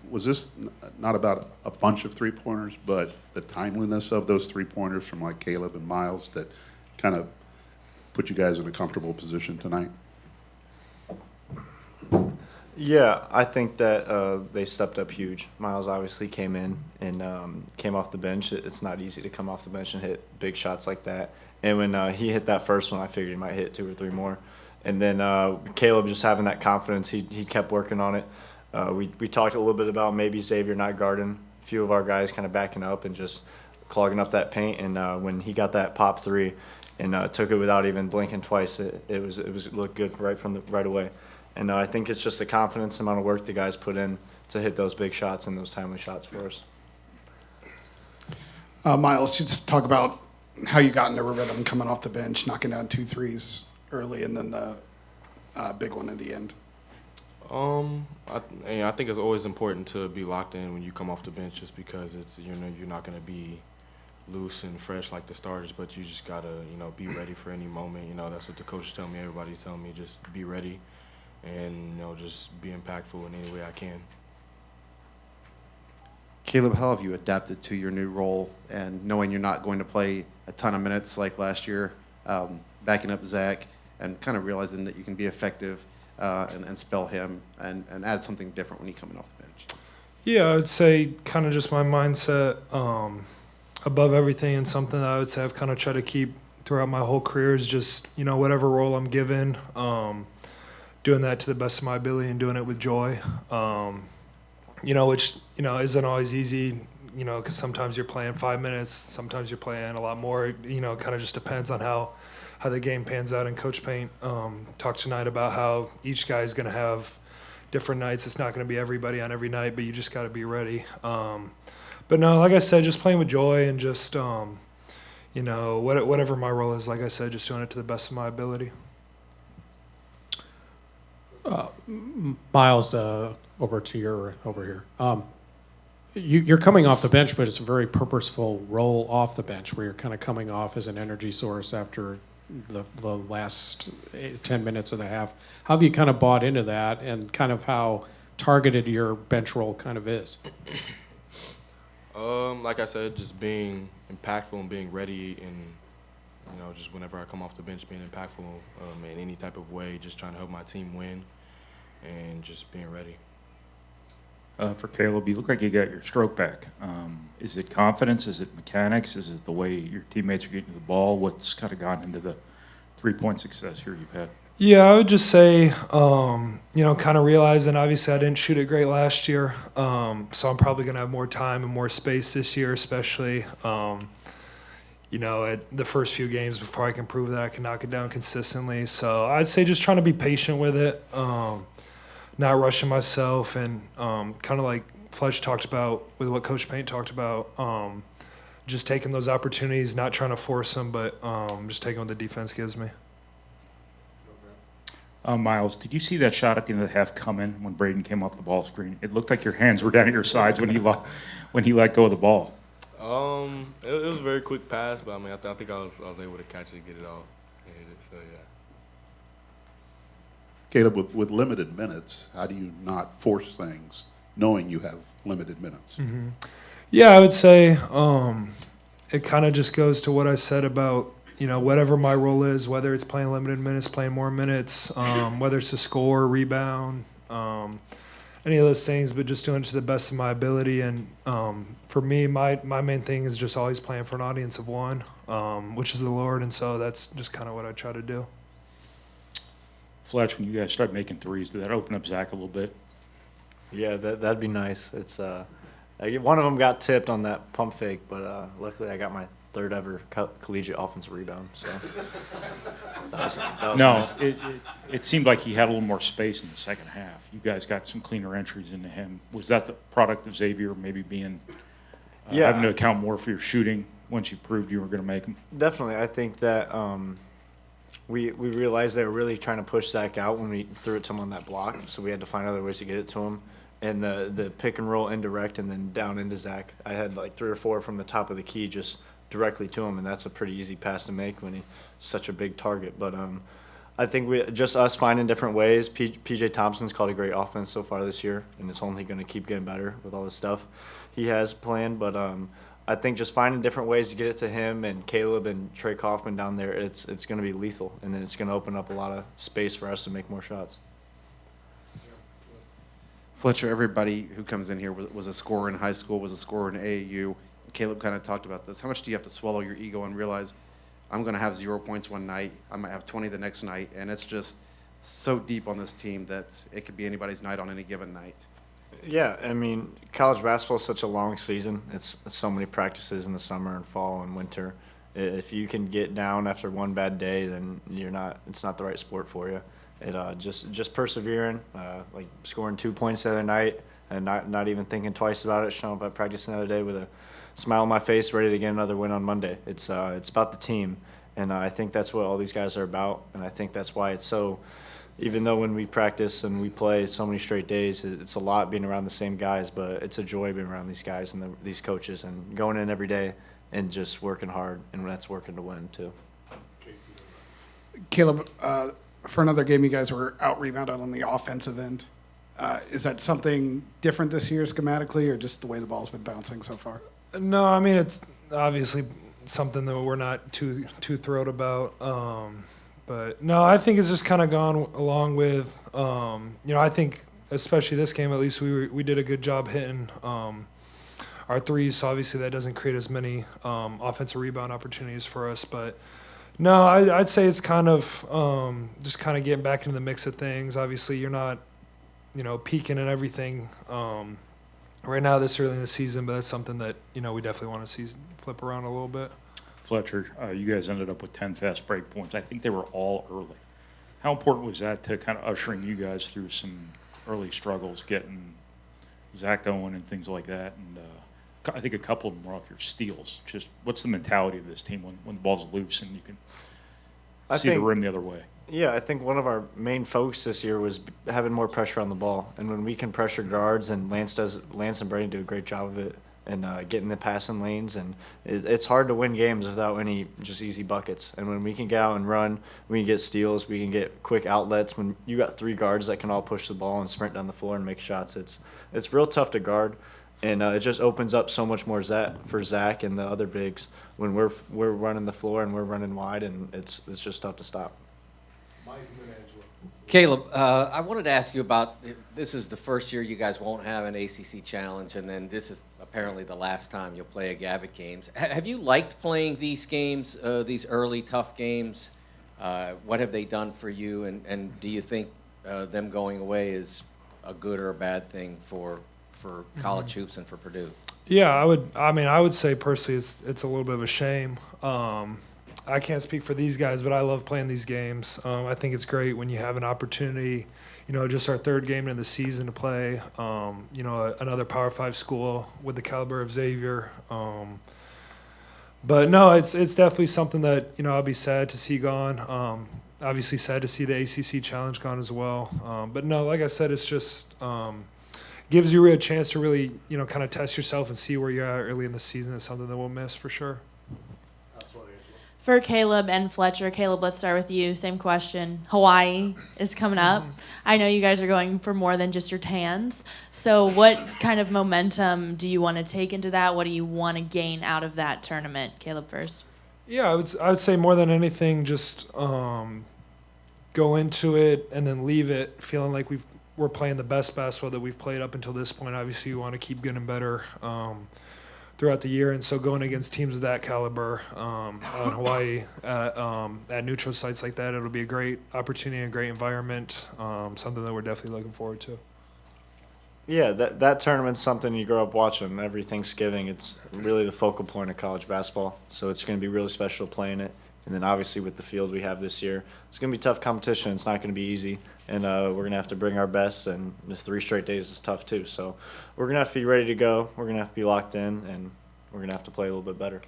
Was this not about a bunch of three-pointers, but the timeliness of those three-pointers from like Caleb and Myles that kind of put you guys in a comfortable position tonight? Yeah, I think that they stepped up huge. Myles obviously came in and came off the bench. It's not easy to come off the bench and hit big shots like that. And when he hit that first one, I figured he might hit 2 or 3 more. And then Caleb just having that confidence, he kept working on it. We talked a little bit about maybe Xavier not guarding a few of our guys, kind of backing up and just clogging up that paint. And when he got that pop 3 and took it without even blinking twice, it looked good right away. And I think it's just the confidence, amount of work the guys put in to hit those big shots and those timely shots for us. Myles, just talk about how you got into a rhythm coming off the bench, knocking down 2 threes early, and then the big one at the end. I think it's always important to be locked in when you come off the bench, just because you're not going to be loose and fresh like the starters, but you just gotta be ready for any moment. That's what the coaches tell me. Everybody's telling me just be ready, and just be impactful in any way I can. Caleb, how have you adapted to your new role and knowing you're not going to play a ton of minutes like last year, backing up Zach and kind of realizing that you can be effective and spell him and add something different when you're coming off the bench? Yeah, I would say kind of just my mindset above everything, and something that I would say I've kind of tried to keep throughout my whole career is just, whatever role I'm given, doing that to the best of my ability and doing it with joy. Which isn't always easy, because sometimes you're playing 5 minutes, sometimes you're playing a lot more. Kind of just depends on how the game pans out. And Coach Paint talked tonight about how each guy is going to have different nights. It's not going to be everybody on every night, but you just got to be ready. But no, like I said, just playing with joy and just whatever my role is. Like I said, just doing it to the best of my ability. Myles, over here. You're coming off the bench, but it's a very purposeful role off the bench where you're kind of coming off as an energy source after the last 10 minutes of the half. How have you kind of bought into that, and kind of how targeted your bench role kind of is? Like I said, just being impactful and being ready, and just whenever I come off the bench, being impactful in any type of way, just trying to help my team win, and just being ready. For Caleb, you look like you got your stroke back. Is it confidence? Is it mechanics? Is it the way your teammates are getting the ball? What's kind of gone into the three-point success here you've had? Yeah, I would just say, kind of realizing obviously I didn't shoot it great last year, so I'm probably going to have more time and more space this year, especially, at the first few games before I can prove that I can knock it down consistently. So I'd say just trying to be patient with it, not rushing myself, and kind of like Fletcher talked about with what Coach Paint talked about, just taking those opportunities, not trying to force them, but just taking what the defense gives me. Myles, did you see that shot at the end of the half come in when Braden came off the ball screen? It looked like your hands were down at your sides when he let go of the ball. It was a very quick pass, but I think I was able to catch it and get it off and hit it. So yeah. Caleb, with limited minutes, how do you not force things knowing you have limited minutes? Mm-hmm. Yeah, I would say it kind of just goes to what I said about, whatever my role is, whether it's playing limited minutes, playing more minutes, whether it's to score, rebound, any of those things, but just doing it to the best of my ability. And for me, my main thing is just always playing for an audience of one, which is the Lord, and so that's just kind of what I try to do. Fletch, when you guys start making threes, did that open up Zach a little bit? Yeah, that'd be nice. It's one of them got tipped on that pump fake, but luckily I got my third ever collegiate offensive rebound. So that was nice. It seemed like he had a little more space in the second half. You guys got some cleaner entries into him. Was that the product of Xavier maybe being having to account more for your shooting once you proved you were going to make them? Definitely. I think that we realized they were really trying to push Zach out when we threw it to him on that block, so we had to find other ways to get it to him. And the pick and roll indirect and then down into Zach, I had like 3 or 4 from the top of the key just directly to him, and that's a pretty easy pass to make when he's such a big target. But I think just us finding different ways. PJ Thompson's called a great offense so far this year, and it's only going to keep getting better with all the stuff he has planned. But I think just finding different ways to get it to him and Caleb and Trey Kaufman down there, it's going to be lethal, and then it's going to open up a lot of space for us to make more shots. Fletcher, everybody who comes in here was a scorer in high school, was a scorer in AAU. Caleb kind of talked about this. How much do you have to swallow your ego and realize I'm going to have 0 points one night, I might have 20 the next night, and it's just so deep on this team that it could be anybody's night on any given night? Yeah, I mean, college basketball is such a long season. It's so many practices in the summer and fall and winter. If you can get down after one bad day, then it's not the right sport for you. It just persevering, like scoring 2 points the other night and not even thinking twice about it, showing up at practice the other day with a smile on my face, ready to get another win on Monday. It's about the team, and I think that's what all these guys are about, and I think that's why it's so. Even though when we practice and we play so many straight days, it's a lot being around the same guys, but it's a joy being around these guys and these coaches and going in every day and just working hard, and that's working to win too. Caleb, for another game, you guys were out-rebounded on the offensive end. Is that something different this year schematically, or just the way the ball's been bouncing so far? No, I mean, it's obviously something that we're not too thrilled about. But no, I think it's just kind of gone along with, I think especially this game, at least we did a good job hitting our threes. So obviously that doesn't create as many offensive rebound opportunities for us. But no, I'd say it's kind of just kind of getting back into the mix of things. Obviously you're not, peaking and everything right now this early in the season, but that's something that, we definitely want to see flip around a little bit. Fletcher, you guys ended up with 10 fast break points. I think they were all early. How important was that to kind of ushering you guys through some early struggles, getting Zach going and things like that? And I think a couple of them were off your steals. Just what's the mentality of this team when the ball's loose and you can see the rim the other way? Yeah, I think one of our main focus this year was having more pressure on the ball. And when we can pressure guards, and Lance and Brady do a great job of it, and getting the passing lanes, and it's hard to win games without any just easy buckets. And when we can get out and run, we can get steals, we can get quick outlets. When you got three guards that can all push the ball and sprint down the floor and make shots, it's real tough to guard, and it just opens up so much more for Zach and the other bigs when we're running the floor and we're running wide, and it's just tough to stop. Caleb, I wanted to ask you about, this is the first year you guys won't have an ACC challenge, and then this is apparently the last time you'll play a Gavitt Games. Have you liked playing these games, these early tough games? What have they done for you, and do you think them going away is a good or a bad thing for college hoops and for Purdue? Yeah, I would say personally it's a little bit of a shame. I can't speak for these guys, but I love playing these games. I think it's great when you have an opportunity, just our third game in the season to play, another Power 5 school with the caliber of Xavier. But no, it's definitely something that, I'll be sad to see gone. Obviously sad to see the ACC challenge gone as well. But no, like I said, it's just gives you a chance to really, kind of test yourself and see where you're at early in the season. Is something that we'll miss for sure. For Caleb and Fletcher, Caleb, let's start with you. Same question. Hawaii is coming up. I know you guys are going for more than just your tans. So what kind of momentum do you want to take into that? What do you want to gain out of that tournament? Caleb first. Yeah, I would say more than anything, just go into it and then leave it feeling like we're playing the best basketball that we've played up until this point. Obviously, you want to keep getting better throughout the year, and so going against teams of that caliber in Hawaii at neutral sites like that, it'll be a great opportunity, a great environment, something that we're definitely looking forward to. Yeah, that tournament's something you grow up watching every Thanksgiving. It's really the focal point of college basketball, so it's going to be really special playing it. And then obviously with the field we have this year, it's going to be tough competition. It's not going to be easy, and we're going to have to bring our best, and the 3 straight days is tough too. So we're going to have to be ready to go. We're going to have to be locked in, and we're going to have to play a little bit better.